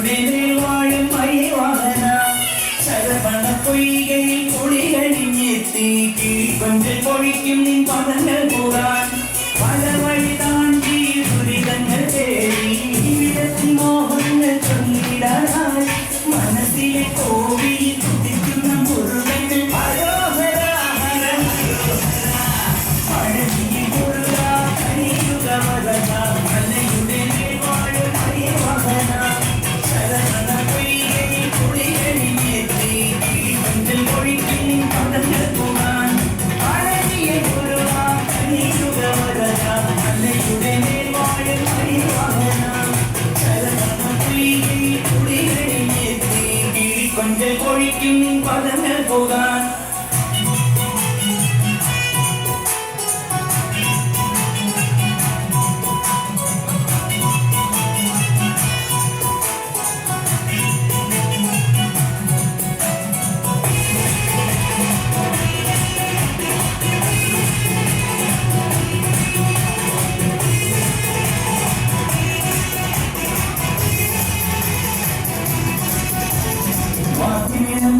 മലയുടെ വാഴും മയവാഹന ശരവണ പൊയ്കയിൽ കുളികളിഞ്ഞെത്തി കീഴ്കൊഞ്ചൽ പൊഴിക്കും നിൻ പദങ്ങൾ കൂടാൻ പല വഴി താണ്ടി ദുരിതങ്ങൾ തേടി ജീവിതത്തിൽ മോഹങ്ങൾ ചൊല്ലിടാനായി മനസ്സിലെ കോവിൽ തുടിക്കുന്ന മുരുകങ്ങൾ പഴനിയിൽ മുരുക കലിയുഗ വരദ മലയുടെ വാഴും മയവാഹന ശരവണ പൊയ്കയിൽ കുളികളിഞ്ഞെത്തി കീഴ്കൊഞ്ചൽ പൊഴിക്കും നിൻ പദങ്ങൾ കൂടാൻ പഴനിയിൽ മുരുക കലിയുഗ വരദ മലയുടെ വാഴും മയവാഹന ശരവണ പൊയ്കയിൽ കുളികളിഞ്ഞെത്തി കീഴ്കൊഞ്ചൽ പൊഴിക്കും നിൻ പദങ്ങൾ പോകാൻ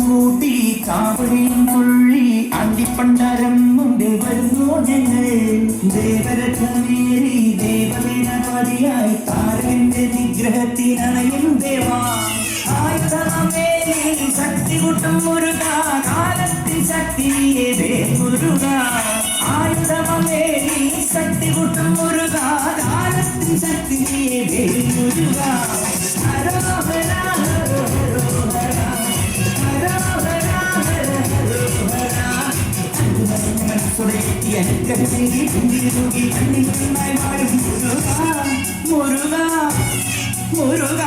കൂട്ടി കാവടിയും തുള്ളി അണ്ടിപ്പണ്ടാരം മുമ്പേ വരുന്നു ഞങ്ങൾ ദേവരഥമേറി ദേവവേനവാദിയായി താരകന്റെ നിഗ്രഹത്തിനണയും ദേവാ ആയുധമേറി ശക്തി കൂട്ടും മുരുക കാലത്തിൽ ശക്തിയെ മുരുക ആയുധമേറി ശക്തി കൂട്ടും മുരുക കാലത്തിൽ ശക്തിയെ മുരുക ഹരോഹര മുരുക മുരുക മുരുക